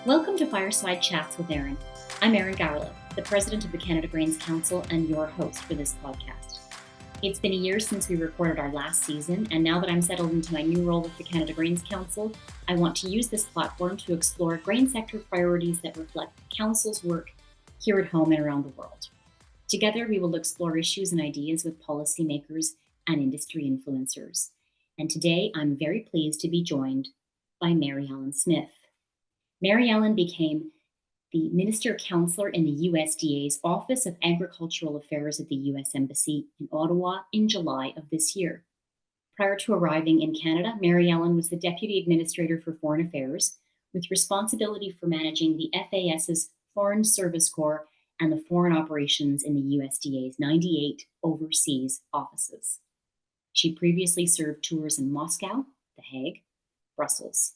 Welcome to Fireside Chats with Erin. I'm Erin, the president of the Canada Grains Council and your host for this podcast. It's been a year since we recorded our last season, and now that I'm settled into my new role with the Canada Grains Council, I want to use this platform to explore grain sector priorities that reflect the Council's work here at home and around the world. Together, we will explore issues and ideas with policymakers and industry influencers. And today, I'm very pleased to be joined by Mary Ellen Smith. Mary Ellen became the Minister Counselor in the USDA's Office of Agricultural Affairs at the U.S. Embassy in Ottawa in July of this year. Prior to arriving in Canada, Mary Ellen was the Deputy Administrator for Foreign Affairs, with responsibility for managing the FAS's Foreign Service Corps and the foreign operations in the USDA's 98 overseas offices. She previously served tours in Moscow, The Hague, Brussels.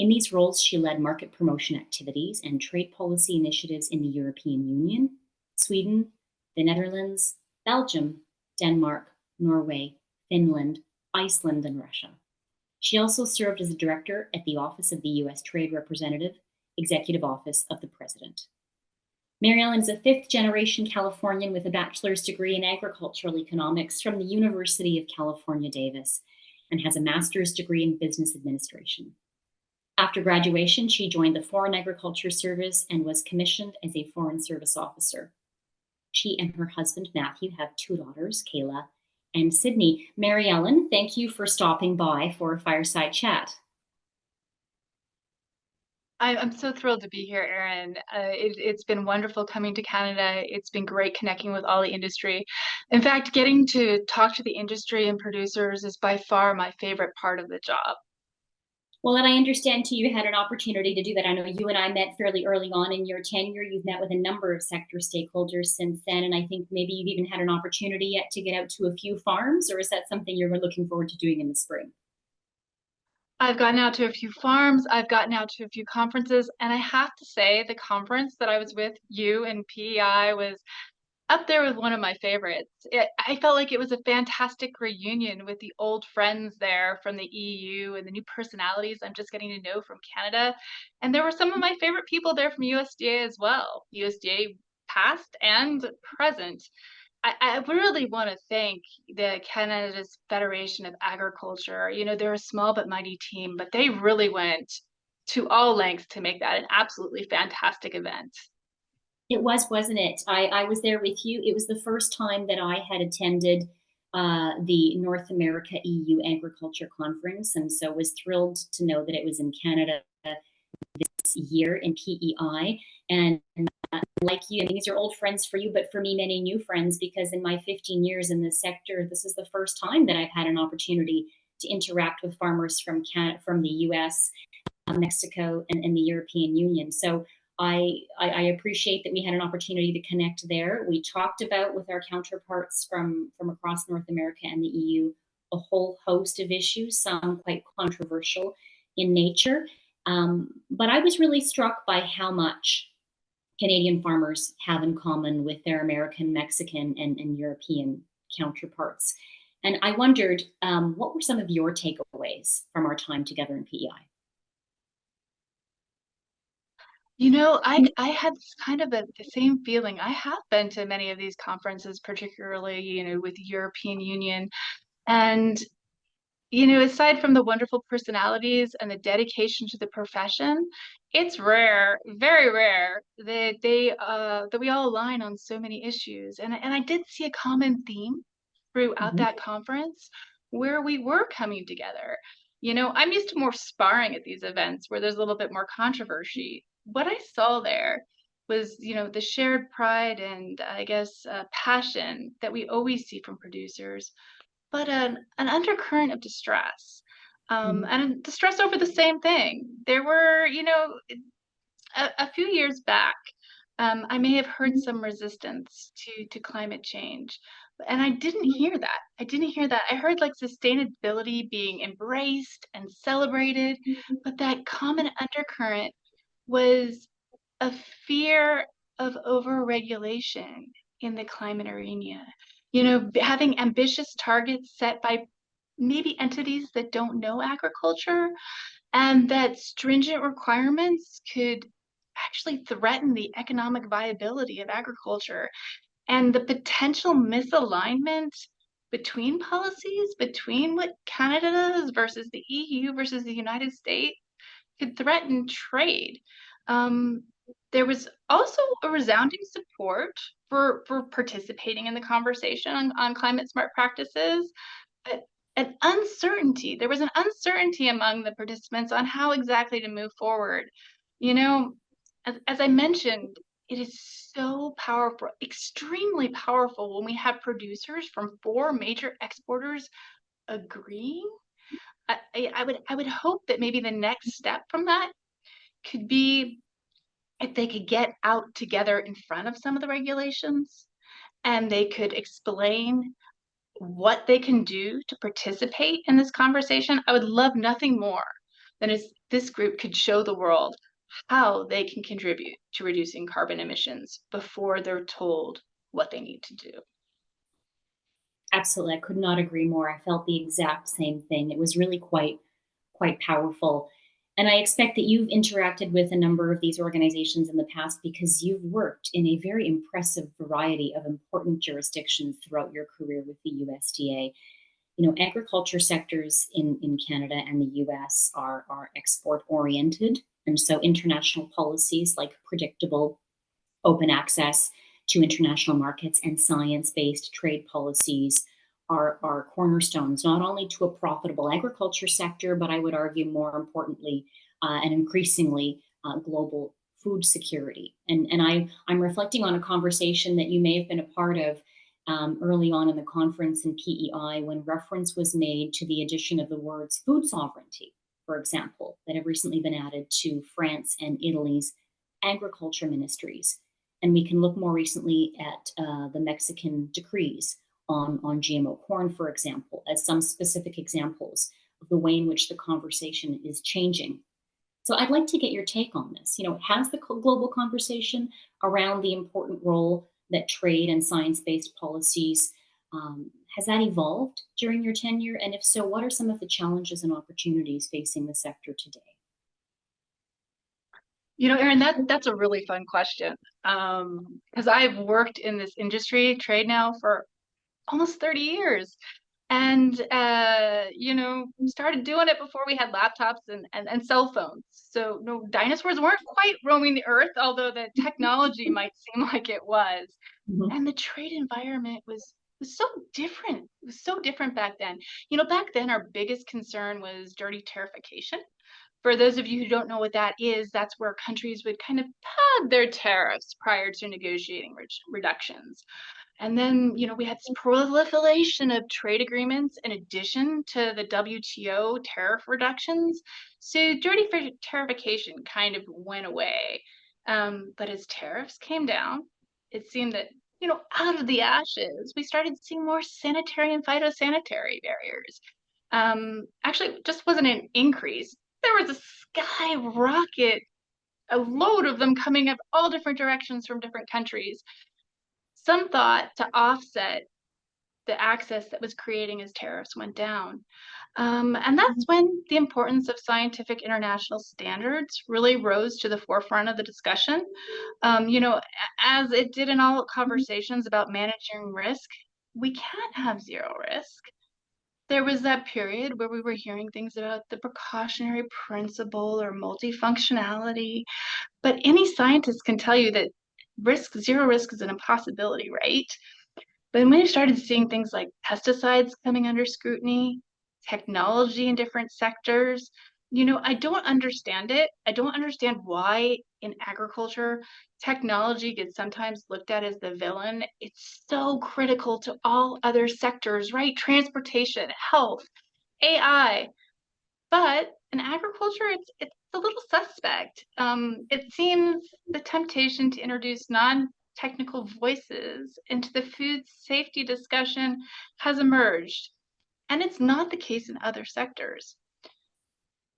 In these roles, she led market promotion activities and trade policy initiatives in the European Union, Sweden, the Netherlands, Belgium, Denmark, Norway, Finland, Iceland, and Russia. She also served as a director at the Office of the U.S. Trade Representative, Executive Office of the President. Mary Ellen is a fifth-generation Californian with a bachelor's degree in agricultural economics from the University of California, Davis, and has a master's degree in business administration. After graduation, she joined the Foreign Agriculture Service and was commissioned as a Foreign Service Officer. She and her husband, Matthew, have two daughters, Kayla and Sydney. Mary Ellen, thank you for stopping by for a Fireside Chat. I'm so thrilled to be here, Erin. It's been wonderful coming to Canada. It's been great connecting with all the industry. In fact, getting to talk to the industry and producers is by far my favorite part of the job. Well, and I understand too, you had an opportunity to do that. I know you and I met fairly early on in your tenure. You've met with a number of sector stakeholders since then, and I think maybe you've even had an opportunity yet to get out to a few farms, or is that something you're looking forward to doing in the spring? I've gotten out to a few farms, I've gotten out to a few conferences, and I have to say the conference that I was with you and PEI was up there with one of my favorites. I felt like it was a fantastic reunion with the old friends there from the EU and the new personalities I'm just getting to know from Canada. And there were some of my favorite people there from USDA as well, USDA past and present. I really want to thank the Canada's Federation of Agriculture. You know, they're a small but mighty team, but they really went to all lengths to make that an absolutely fantastic event. It was, wasn't it? I was there with you. It was the first time that I had attended the North America EU Agriculture Conference, and so was thrilled to know that it was in Canada this year in PEI. And like you, I mean, these are old friends for you, but for me, many new friends, because in my 15 years in this sector, this is the first time that I've had an opportunity to interact with farmers from Canada, from the US, Mexico, and the European Union. So I appreciate that we had an opportunity to connect there. We talked about with our counterparts from across North America and the EU a whole host of issues, some quite controversial in nature. But I was really struck by how much Canadian farmers have in common with their American, Mexican, and European counterparts. And I wondered, what were some of your takeaways from our time together in PEI? You know, I had kind of the same feeling. I have been to many of these conferences, particularly, you know, with the European Union. And, you know, aside from the wonderful personalities and the dedication to the profession, it's rare, very rare, that that we all align on so many issues. And I did see a common theme throughout Mhm. that conference where we were coming together. You know, I'm used to more sparring at these events where there's a little bit more controversy. What I saw there was, you know, the shared pride and I guess passion that we always see from producers, but an undercurrent of distress. Mhm. And distress over the same thing. There were, you know, a few years back, I may have heard some resistance to climate change, and I didn't hear that. I didn't hear that. I heard like sustainability being embraced and celebrated, but that common undercurrent was a fear of overregulation in the climate arena. You know, having ambitious targets set by maybe entities that don't know agriculture, and that stringent requirements could actually threaten the economic viability of agriculture and the potential misalignment between policies, between what Canada does versus the EU versus the United States, could threaten trade. Um, there was also a resounding support for participating in the conversation on climate smart practices, but an uncertainty. There was an uncertainty among the participants on how exactly to move forward. You know, as I mentioned, it is so powerful, extremely powerful when we have producers from four major exporters agreeing. I would hope that maybe the next step from that could be if they could get out together in front of some of the regulations and they could explain what they can do to participate in this conversation. I would love nothing more than if this group could show the world how they can contribute to reducing carbon emissions before they're told what they need to do. Absolutely, I could not agree more. I felt the exact same thing. It was really quite powerful. And I expect that you've interacted with a number of these organizations in the past because you've worked in a very impressive variety of important jurisdictions throughout your career with the USDA. You know, agriculture sectors in Canada and the US are export oriented. And so international policies like predictable open access to international markets and science-based trade policies are cornerstones, not only to a profitable agriculture sector, but I would argue more importantly and increasingly global food security. I'm reflecting on a conversation that you may have been a part of early on in the conference in PEI when reference was made to the addition of the words food sovereignty, for example, that have recently been added to France and Italy's agriculture ministries. And we can look more recently at the Mexican decrees on GMO corn, for example, as some specific examples of the way in which the conversation is changing. So I'd like to get your take on this. You know, has the global conversation around the important role that trade and science-based policies has that evolved during your tenure? And if so, what are some of the challenges and opportunities facing the sector today? Erin, that's a really fun question. Because I've worked in this industry, trade now, for almost 30 years. And started doing it before we had laptops and cell phones. So no, dinosaurs weren't quite roaming the earth, although the technology might seem like it was. Mhm. And the trade environment was so different. It was so different back then. Back then our biggest concern was dirty tarification. For those of you who don't know what that is, that's where countries would kind of pad their tariffs prior to negotiating reductions. And then, we had this proliferation of trade agreements in addition to the WTO tariff reductions. So dirty tarification kind of went away. But as tariffs came down, it seemed that, out of the ashes, we started seeing more sanitary and phytosanitary barriers. Actually, it just wasn't an increase. There was a skyrocket, a load of them coming up all different directions from different countries. Some thought to offset the access that was creating as tariffs went down. And that's when the importance of scientific international standards really rose to the forefront of the discussion. As it did in all conversations about managing risk, we can't have zero risk. There was that period where we were hearing things about the precautionary principle or multifunctionality, but any scientist can tell you that zero risk is an impossibility, right? But when we started seeing things like pesticides coming under scrutiny, technology in different sectors, I don't understand it. I don't understand why in agriculture, technology gets sometimes looked at as the villain. It's so critical to all other sectors, right? Transportation, health, AI. But in agriculture, it's a little suspect. It seems the temptation to introduce non-technical voices into the food safety discussion has emerged, and it's not the case in other sectors.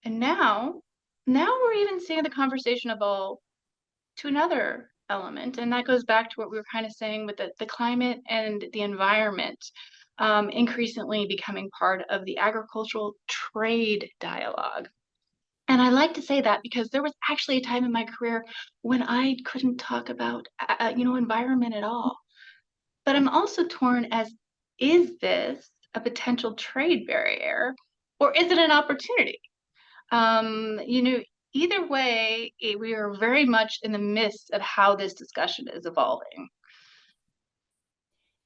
And now we're even seeing the conversation evolve to another element, and that goes back to what we were kind of saying with the climate and the environment. Increasingly becoming part of the agricultural trade dialogue. And I like to say that because there was actually a time in my career when I couldn't talk about, environment at all. But I'm also torn as, is this a potential trade barrier or is it an opportunity? You know, either way, we are very much in the midst of how this discussion is evolving.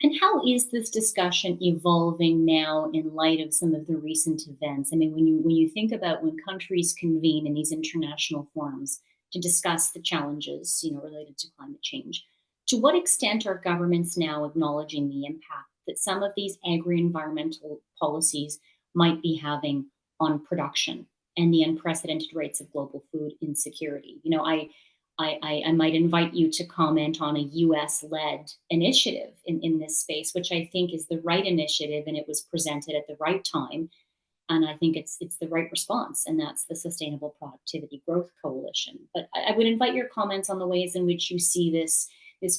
And how is this discussion evolving now in light of some of the recent events? I mean, when you think about when countries convene in these international forums to discuss the challenges, related to climate change, to what extent are governments now acknowledging the impact that some of these agri-environmental policies might be having on production and the unprecedented rates of global food insecurity? I might invite you to comment on a US led initiative in this space, which I think is the right initiative and it was presented at the right time. And I think it's the right response, and that's the Sustainable Productivity Growth Coalition. But I would invite your comments on the ways in which you see this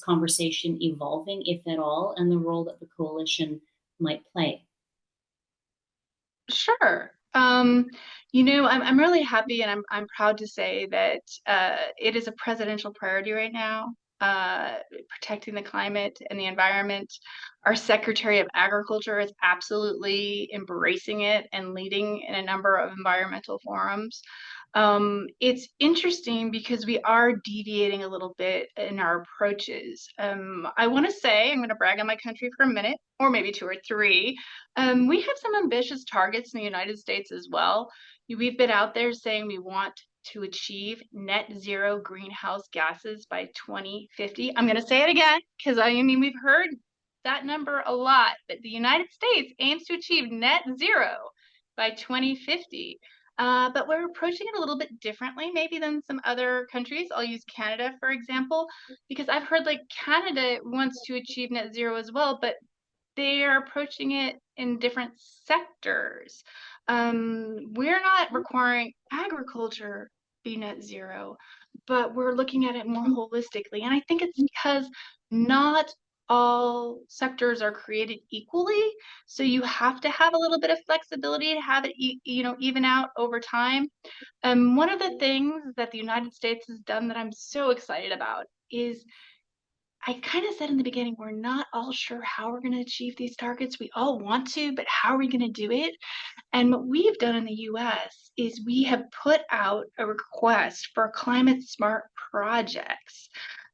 conversation evolving, if at all, and the role that the coalition might play. Sure. I'm really happy and I'm proud to say that it is a presidential priority right now, uh, protecting the climate and the environment. Our Secretary of Agriculture is absolutely embracing it and leading in a number of environmental forums. It's interesting because we are deviating a little bit in our approaches. I want to say, I'm going to brag on my country for a minute, or maybe two or three. We have some ambitious targets in the United States as well. We've been out there saying we want to achieve net zero greenhouse gases by 2050. I'm going to say it again because we've heard that number a lot, but the United States aims to achieve net zero by 2050. But we're approaching it a little bit differently, maybe than some other countries. I'll use Canada, for example, because I've heard like Canada wants to achieve net zero as well, but they are approaching it in different sectors. We're not requiring agriculture be net zero, but we're looking at it more holistically. And I think it's because not all sectors are created equally. So you have to have a little bit of flexibility to have it, even out over time. One of the things that the United States has done that I'm so excited about is I kind of said in the beginning, we're not all sure how we're going to achieve these targets. We all want to, but how are we going to do it? And what we've done in the US is we have put out a request for climate smart projects.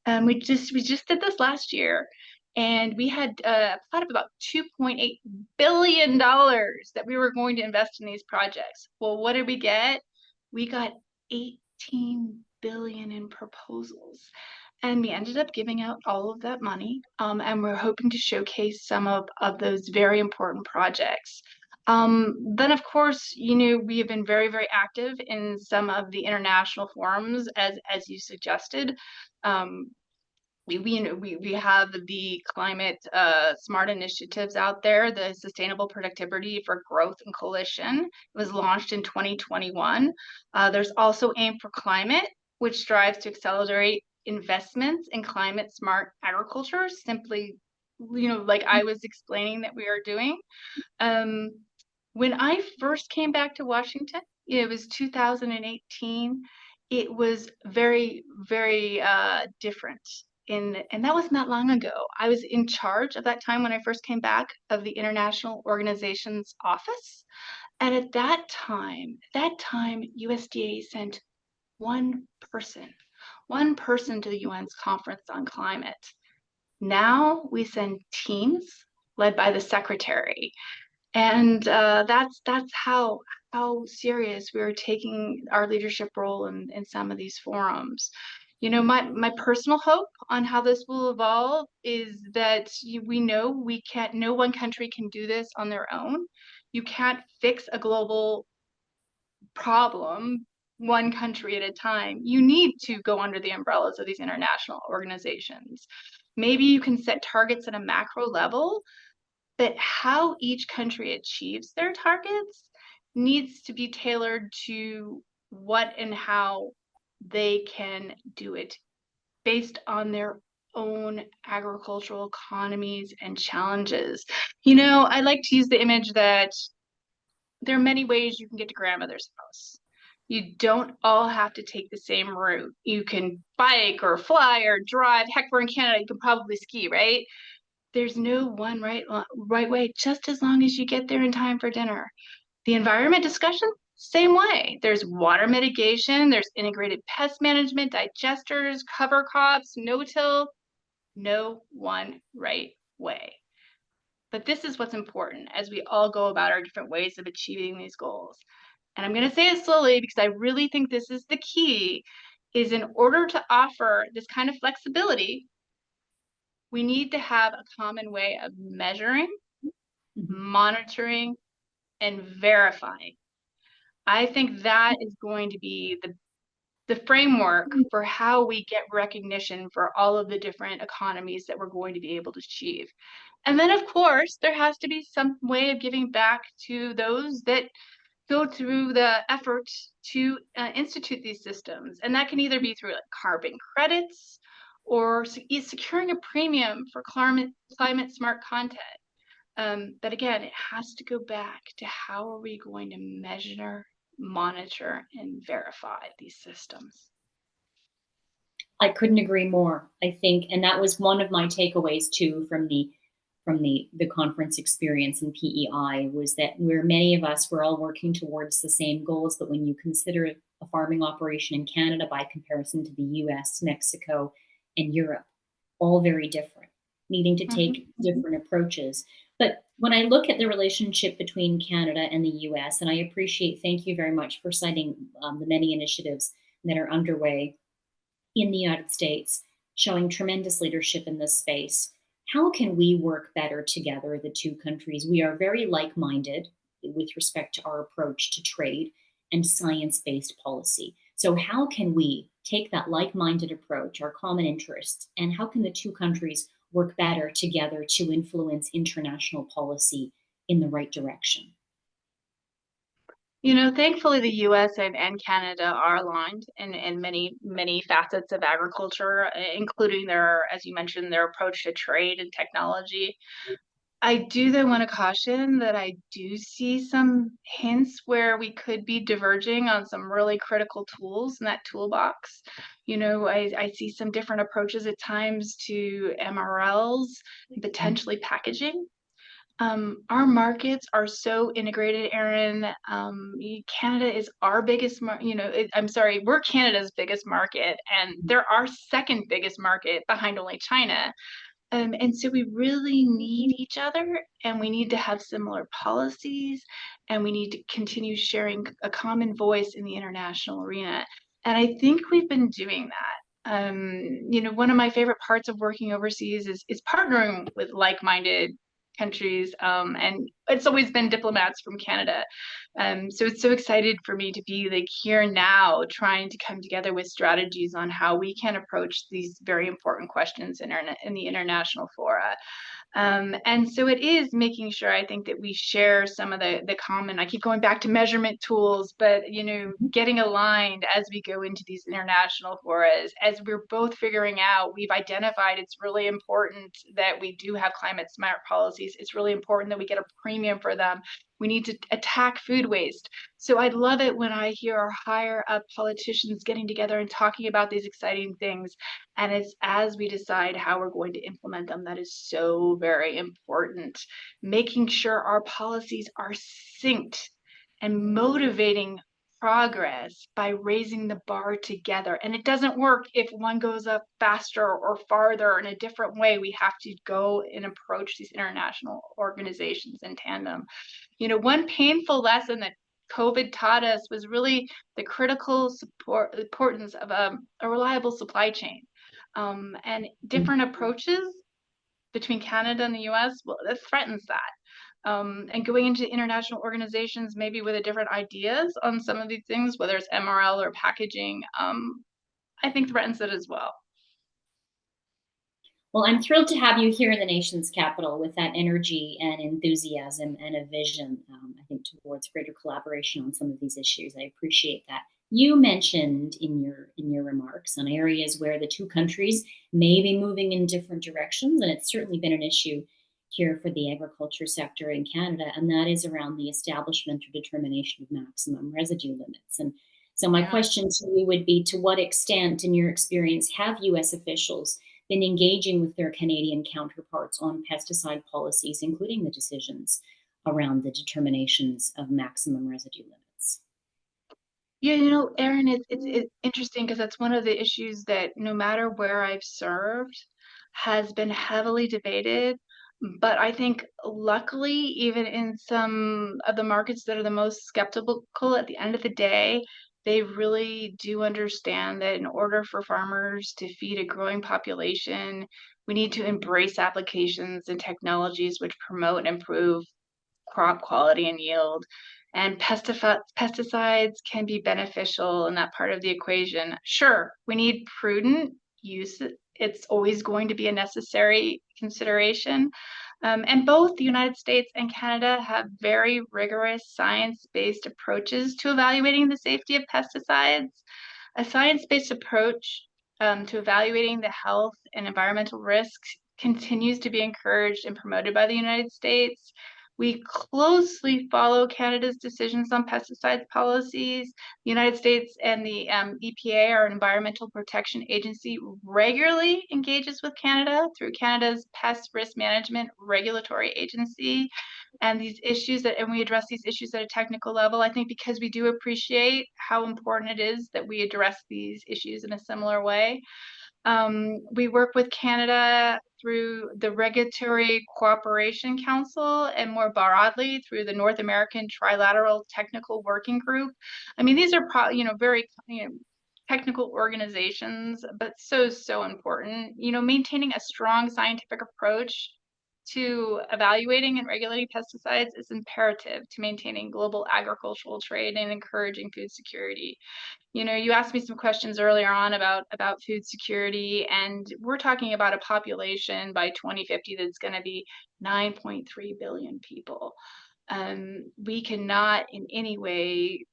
We just did this last year, and we had a plot of about $2.8 billion that we were going to invest in these projects. Well, what did we get? We got 18 billion in proposals. And we ended up giving out all of that money, and we're hoping to showcase some of those very important projects. Then, of course, we have been very, very active in some of the international forums, as you suggested. Um, we have the climate smart initiatives out there. The Sustainable Productivity for Growth and Coalition was launched in 2021. There's also Aim for Climate, which strives to accelerate investments in climate smart agriculture, simply, like I was explaining that we are doing. Um, when I first came back to Washington, it was 2018. It was very, very different. And that was not long ago. I was in charge of that time when I first came back of the International Organizations Office. And at that time, USDA sent one person, one person to the UN's Conference on Climate. Now we send teams led by the secretary, and that's how serious we are taking our leadership role in some of these forums. My personal hope on how this will evolve is that we know no one country can do this on their own. You can't fix a global problem one country at a time. You need to go under the umbrellas of these international organizations. Maybe you can set targets at a macro level, but how each country achieves their targets needs to be tailored to what and how they can do it based on their own agricultural economies and challenges. I like to use the image that there are many ways you can get to grandmother's house. You don't all have to take the same route. You can bike or fly or drive. Heck, we're in Canada, you can probably ski, right? There's no one right way, just as long as you get there in time for dinner. The environment discussion, same way. There's water mitigation, there's integrated pest management, digesters, cover crops, no-till, no one right way. But this is what's important as we all go about our different ways of achieving these goals. And I'm going to say it slowly because I really think this is the key, is in order to offer this kind of flexibility, we need to have a common way of measuring, monitoring, and verifying. I think that is going to be the framework for how we get recognition for all of the different economies that we're going to be able to achieve. And then, of course, there has to be some way of giving back to those that go through the effort to institute these systems. And that can either be through like carbon credits or securing a premium for climate smart content. But again, it has to go back to how are we going to measure, monitor, and verify these systems. I couldn't agree more. I think, and that was one of my takeaways too from the conference experience in PEI, was that where many of us were all working towards the same goals, but when you consider a farming operation in Canada by comparison to the US, Mexico, and Europe, all very different, needing to take different approaches. But when I look at the relationship between Canada and the US, and I appreciate, thank you very much for citing the many initiatives that are underway in the United States, showing tremendous leadership in this space. How can we work better together, the two countries? We are very like minded with respect to our approach to trade and science based policy. So, how can we take that like minded approach, our common interests, and how can the two countries work better together to influence international policy in the right direction? You know, thankfully, the US and Canada are aligned in many, many facets of agriculture, including their, as you mentioned, their approach to trade and technology. I do, though, want to caution that I do see some hints where we could be diverging on some really critical tools in that toolbox. You know, I see some different approaches at times to MRLs and potentially packaging. Our markets are so integrated, Erin. Canada is our biggest, I'm sorry, we're Canada's biggest market, and they're our second biggest market behind only China. And so we really need each other, and we need to have similar policies, and we need to continue sharing a common voice in the international arena. And I think we've been doing that. You know, one of my favorite parts of working overseas is partnering with like-minded countries, and it's always been diplomats from Canada. So it's so excited for me to be like here now, trying to come together with strategies on how we can approach these very important questions in the international fora. And so it is making sure, I think, that we share some of the common, I keep going back to measurement tools, but, you know, getting aligned as we go into these international forums, as we're both figuring out, we've identified it's really important that we do have climate smart policies. It's really important that we get a premium for them. We need to attack food waste. So I love it when I hear our higher up politicians getting together and talking about these exciting things. And it's as we decide how we're going to implement them, that is so very important. Making sure our policies are synced and motivating progress by raising the bar together. And it doesn't work if one goes up faster or farther in a different way. We have to go and approach these international organizations in tandem. You know, one painful lesson that COVID taught us was really the critical importance of a reliable supply chain. And different approaches between Canada and the US, well, that threatens that. And going into international organizations, maybe with a different ideas on some of these things, whether it's MRL or packaging, I think threatens it as well. Well, I'm thrilled to have you here in the nation's capital with that energy and enthusiasm and a vision, I think, towards greater collaboration on some of these issues. I appreciate that. You mentioned in your remarks on areas where the two countries may be moving in different directions, and it's certainly been an issue here for the agriculture sector in Canada, and that is around the establishment or determination of maximum residue limits. And So my Yeah. question to you would be, to what extent, in your experience, have US officials been engaging with their Canadian counterparts on pesticide policies, including the decisions around the determinations of maximum residue limits? Yeah, Erin, it's interesting because that's one of the issues that no matter where I've served has been heavily debated. But I think luckily, even in some of the markets that are the most skeptical, at the end of the day, they really do understand that in order for farmers to feed a growing population, we need to embrace applications and technologies which promote and improve crop quality and yield. And pesticides can be beneficial in that part of the equation. Sure, we need prudent use. It's always going to be a necessary consideration. And both the United States and Canada have very rigorous science-based approaches to evaluating the safety of pesticides. A science-based approach to evaluating the health and environmental risks continues to be encouraged and promoted by the United States. We closely follow Canada's decisions on pesticides policies. The United States and the EPA, our Environmental Protection Agency, regularly engages with Canada through Canada's Pest Risk Management Regulatory Agency. And these issues and we address these issues at a technical level, I think, because we do appreciate how important it is that we address these issues in a similar way. We work with Canada through the Regulatory Cooperation Council and more broadly through the North American Trilateral Technical Working Group. I mean, these are very technical organizations, but so important. Maintaining a strong scientific approach to evaluating and regulating pesticides is imperative to maintaining global agricultural trade and encouraging food security. You asked me some questions earlier on about food security, and we're talking about a population by 2050 that's going to be 9.3 billion people. We cannot in any way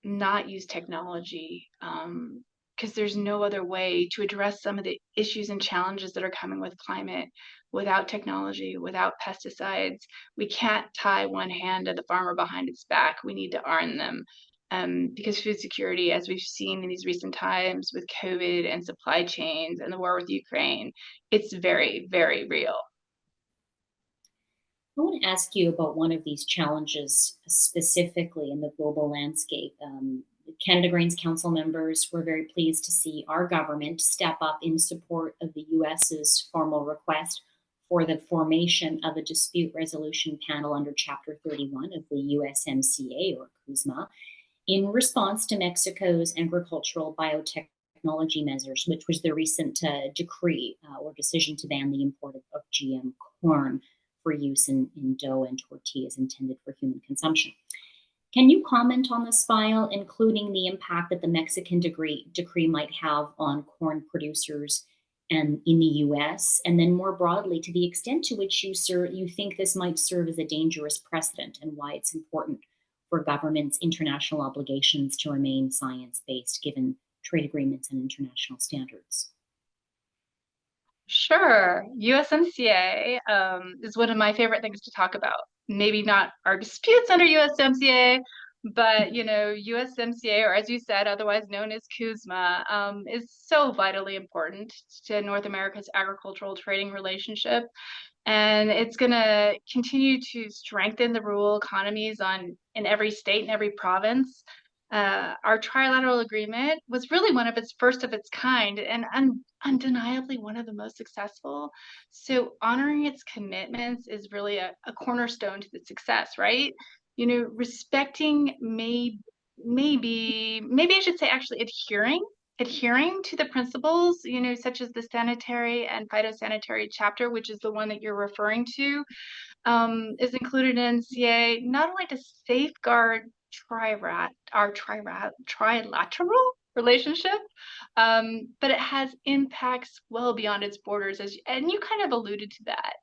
not use technology because there's no other way to address some of the issues and challenges that are coming with climate without technology, without pesticides. We can't tie one hand of the farmer behind its back. We need to arm them. Because food security, as we've seen in these recent times with COVID and supply chains and the war with Ukraine, it's very, very real. I want to ask you about one of these challenges specifically in the global landscape. Canada Grains Council members were very pleased to see our government step up in support of the US's formal request for the formation of a dispute resolution panel under Chapter 31 of the USMCA, or CUSMA, in response to Mexico's agricultural biotechnology measures, which was the recent decree or decision to ban the import of GM corn for use in dough and tortillas intended for human consumption. Can you comment on this file, including the impact that the Mexican decree might have on corn producers and in the US, and then more broadly, to the extent to which you think this might serve as a dangerous precedent, and why it's important for governments' international obligations to remain science-based given trade agreements and international standards? Sure. USMCA is one of my favorite things to talk about. Maybe not our disputes under USMCA, but USMCA, or as you said, otherwise known as CUSMA, is so vitally important to North America's agricultural trading relationship. And it's going to continue to strengthen the rural economies in every state and every province. Our trilateral agreement was really one of its first of its kind and undeniably one of the most successful. So honoring its commitments is really a cornerstone to the success, right? Respecting maybe I should say actually adhering to the principles, such as the sanitary and phytosanitary chapter, which is the one that you're referring to, is included in NCA, not only to safeguard our trilateral relationship, but it has impacts well beyond its borders, and you kind of alluded to that.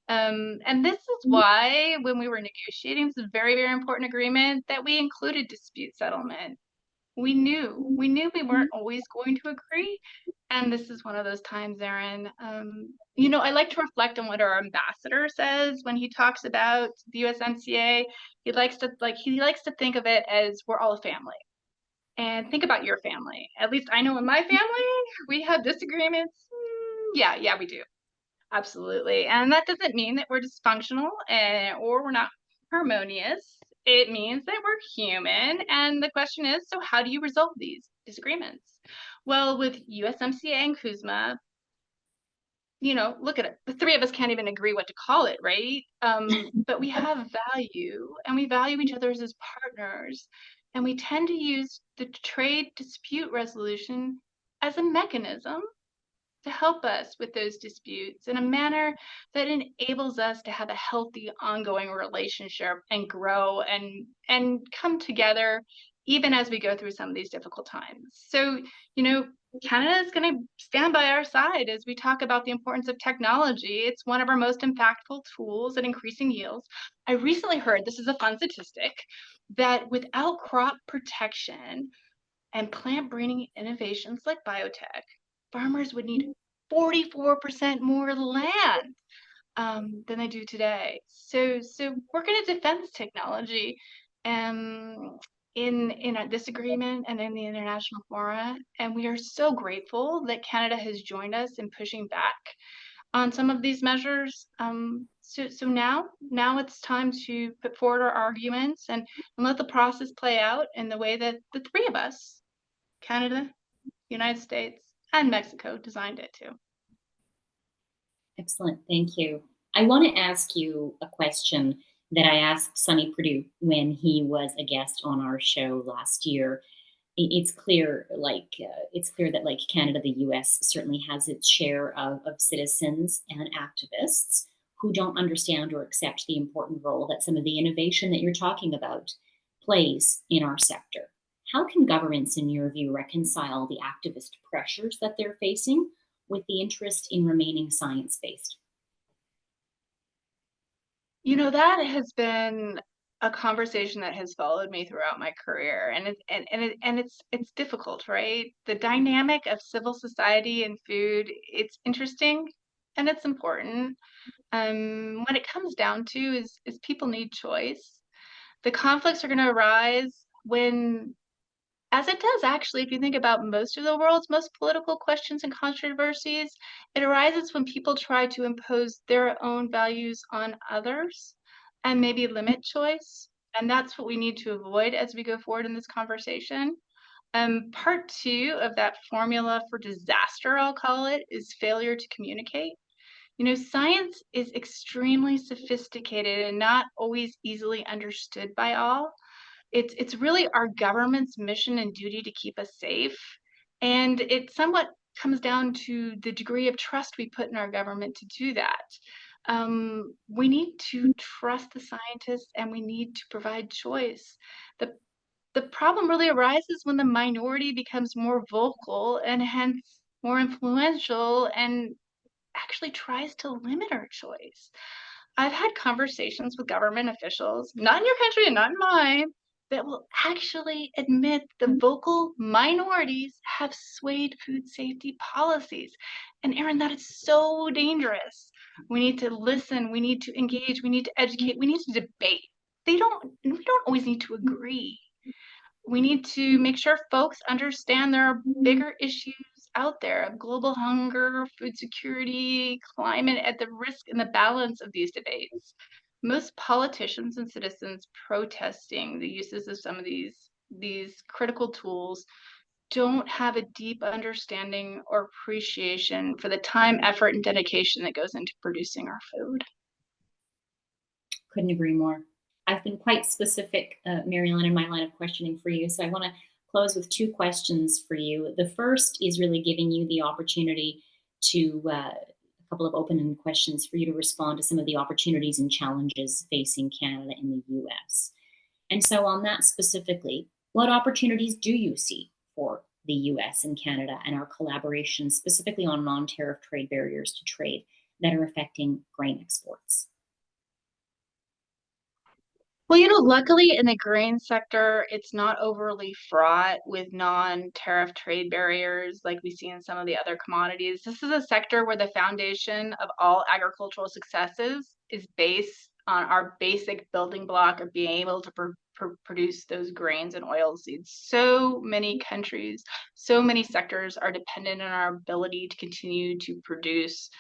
And this is why when we were negotiating this very, very important agreement that we included dispute settlement. We knew we weren't always going to agree. And this is one of those times, Erin. I like to reflect on what our ambassador says when he talks about the USMCA. He likes to think of it as we're all a family. And think about your family. At least I know in my family, we have disagreements. Yeah, we do. Absolutely. And that doesn't mean that we're dysfunctional or we're not harmonious. It means that we're human. And the question is, so how do you resolve these disagreements? Well, with USMCA and Kuzma, look at it. The three of us can't even agree what to call it, right? But we have value and we value each other as partners. And we tend to use the trade dispute resolution as a mechanism to help us with those disputes in a manner that enables us to have a healthy ongoing relationship and grow and come together even as we go through some of these difficult times. So, Canada is going to stand by our side as we talk about the importance of technology. It's one of our most impactful tools at increasing yields. I recently heard, this is a fun statistic, that without crop protection and plant breeding innovations like biotech, farmers would need 44% more land than they do today. So working at defense technology in this agreement and in the international fora, and we are so grateful that Canada has joined us in pushing back on some of these measures. So now it's time to put forward our arguments and let the process play out in the way that the three of us, Canada, United States, and Mexico, designed it to. Excellent. Thank you. I want to ask you a question that I asked Sonny Perdue when he was a guest on our show last year. It's clear, it's clear that, like Canada, the U.S. certainly has its share of citizens and activists who don't understand or accept the important role that some of the innovation that you're talking about plays in our sector. How can governments, in your view, reconcile the activist pressures that they're facing with the interest in remaining science based? That has been a conversation that has followed me throughout my career, and it's difficult, right? The dynamic of civil society and food, it's interesting and it's important. What it comes down to is people need choice. The conflicts are going to arise when, as it does actually, if you think about most of the world's most political questions and controversies, it arises when people try to impose their own values on others and maybe limit choice. And that's what we need to avoid as we go forward in this conversation. Part two of that formula for disaster, I'll call it, is failure to communicate. Science is extremely sophisticated and not always easily understood by all. It's really our government's mission and duty to keep us safe. And it somewhat comes down to the degree of trust we put in our government to do that. We need to trust the scientists and we need to provide choice. The, the problem really arises when the minority becomes more vocal and hence more influential and actually tries to limit our choice. I've had conversations with government officials, not in your country and not in mine, that will actually admit the vocal minorities have swayed food safety policies. And Erin, that is so dangerous. We need to listen, we need to engage, we need to educate, we need to debate. We don't always need to agree. We need to make sure folks understand there are bigger issues out there of global hunger, food security, climate at the risk and the balance of these debates. Most politicians and citizens protesting the uses of some of these critical tools don't have a deep understanding or appreciation for the time, effort, and dedication that goes into producing our food. Couldn't agree more. I've been quite specific, Mary Ellen, in my line of questioning for you. So I want to close with two questions for you. The first is really giving you the opportunity to, a couple of open-ended questions for you to respond to some of the opportunities and challenges facing Canada and the US. And so, on that specifically, what opportunities do you see for the US and Canada and our collaboration, specifically on non tariff trade barriers to trade that are affecting grain exports? Well, luckily in the grain sector, it's not overly fraught with non-tariff trade barriers like we see in some of the other commodities. This is a sector where the foundation of all agricultural successes is based on our basic building block of being able to produce those grains and oilseeds. So many countries, so many sectors are dependent on our ability to continue to produce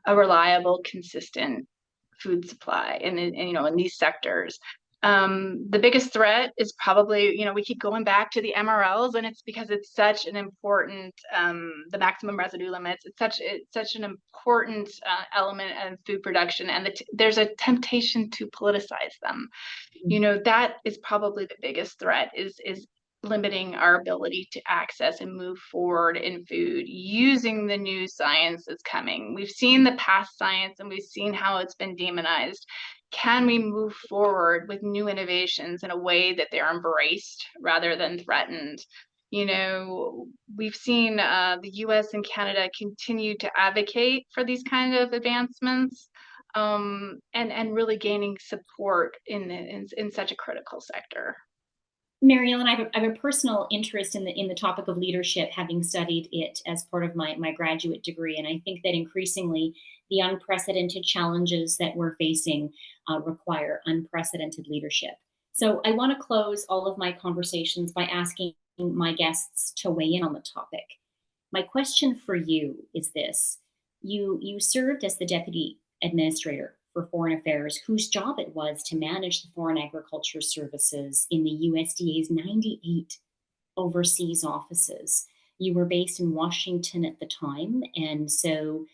a reliable, consistent food supply in these sectors. The biggest threat is probably, we keep going back to the MRLs, and it's because it's such an important, the maximum residue limits. It's such an important element of food production, and there's a temptation to politicize them. That is probably the biggest threat is limiting our ability to access and move forward in food using the new science that's coming. We've seen the past science and we've seen how it's been demonized. Can we move forward with new innovations in a way that they're embraced rather than threatened? We've seen the US and Canada continue to advocate for these kind of advancements, and really gaining support in such a critical sector. Mary Ellen, I have a personal interest in the topic of leadership, having studied it as part of my graduate degree, and I think that increasingly the unprecedented challenges that we're facing require unprecedented leadership. So I want to close all of my conversations by asking my guests to weigh in on the topic. My question for you is this: you served as the deputy administrator for Foreign Affairs, whose job it was to manage the foreign agriculture services in the USDA's 98 overseas offices. You were based in Washington at the time, and so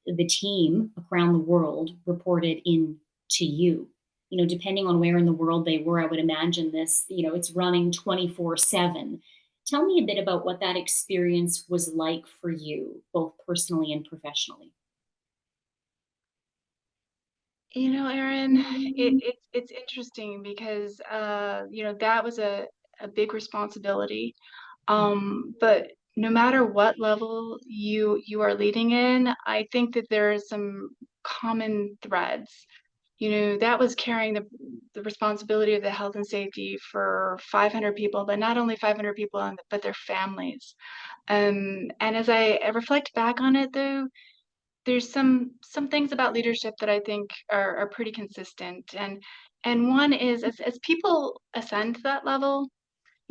the team around the world reported in to you. Depending on where in the world they were, I would imagine this, it's running 24/7. Tell me a bit about what that experience was like for you, both personally and professionally. Erin, it's interesting because that was a big responsibility. But no matter what level you are leading in, I think that there are some common threads. That was carrying the responsibility of the health and safety for 500 people, but not only 500 people, but their families. And as I reflect back on it, though, there's some things about leadership that I think are pretty consistent. And one is as people ascend to that level,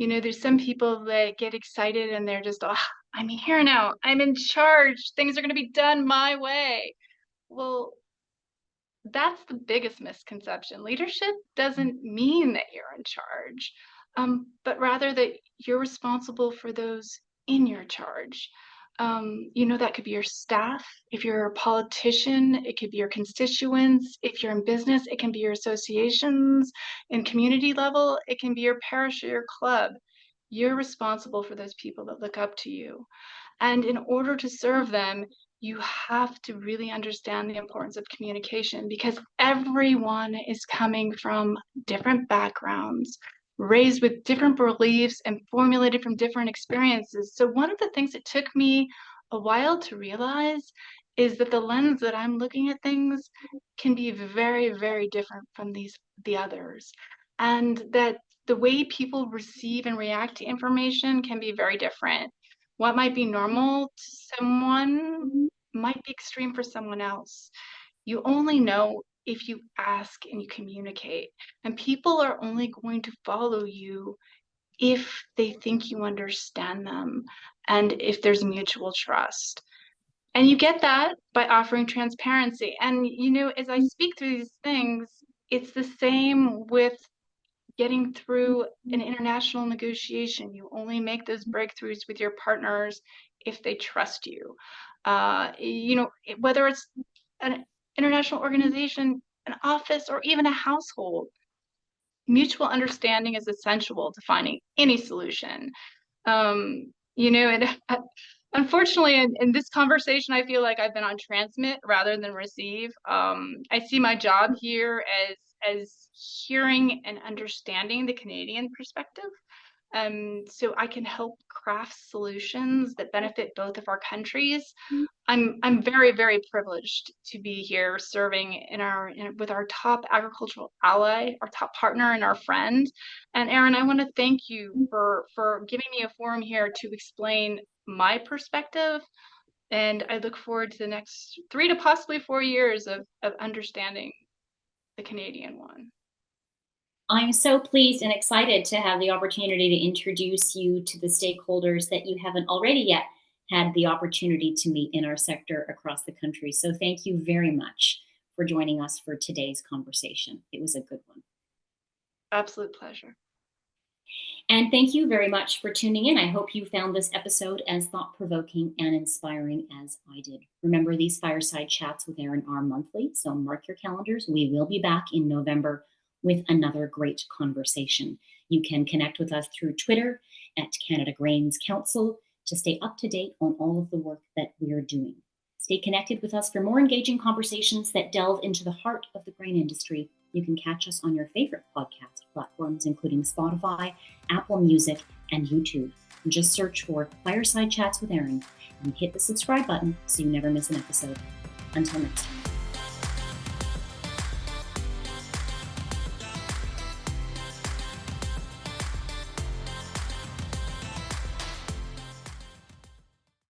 there's some people that get excited and they're just, oh, I'm here now. I'm in charge. Things are going to be done my way. Well, that's the biggest misconception. Leadership doesn't mean that you're in charge, but rather that you're responsible for those in your charge. That could be your staff. If you're a politician, it could be your constituents. If you're in business, it can be your associations. In community level, it can be your parish or your club. You're responsible for those people that look up to you. And in order to serve them, you have to really understand the importance of communication, because everyone is coming from different backgrounds, raised with different beliefs, and formulated from different experiences. So one of the things that took me a while to realize is that the lens that I'm looking at things can be very, very different from the others. And that the way people receive and react to information can be very different. What might be normal to someone might be extreme for someone else. You only know if you ask and you communicate. And people are only going to follow you if they think you understand them and if there's mutual trust. And you get that by offering transparency. And, as I speak through these things, it's the same with getting through an international negotiation. You only make those breakthroughs with your partners if they trust you. Whether it's an international organization, an office, or even a household, mutual understanding is essential to finding any solution. And unfortunately, in this conversation, I feel like I've been on transmit rather than receive. I see my job here as hearing and understanding the Canadian perspective. So I can help craft solutions that benefit both of our countries. I'm very, very privileged to be here serving with our top agricultural ally, our top partner, and our friend. And Erin, I want to thank you for giving me a forum here to explain my perspective. And I look forward to the next 3 to possibly 4 years of understanding the Canadian one. I'm so pleased and excited to have the opportunity to introduce you to the stakeholders that you haven't already yet had the opportunity to meet in our sector across the country. So thank you very much for joining us for today's conversation. It was a good one. Absolute pleasure. And thank you very much for tuning in. I hope you found this episode as thought-provoking and inspiring as I did. Remember, these Fireside Chats with Erin are monthly, so mark your calendars. We will be back in November with another great conversation. You can connect with us through Twitter at Canada Grains Council to stay up to date on all of the work that we're doing. Stay connected with us for more engaging conversations that delve into the heart of the grain industry. You can catch us on your favorite podcast platforms, including Spotify, Apple Music, and YouTube. And just search for Fireside Chats with Erin and hit the subscribe button so you never miss an episode. Until next time.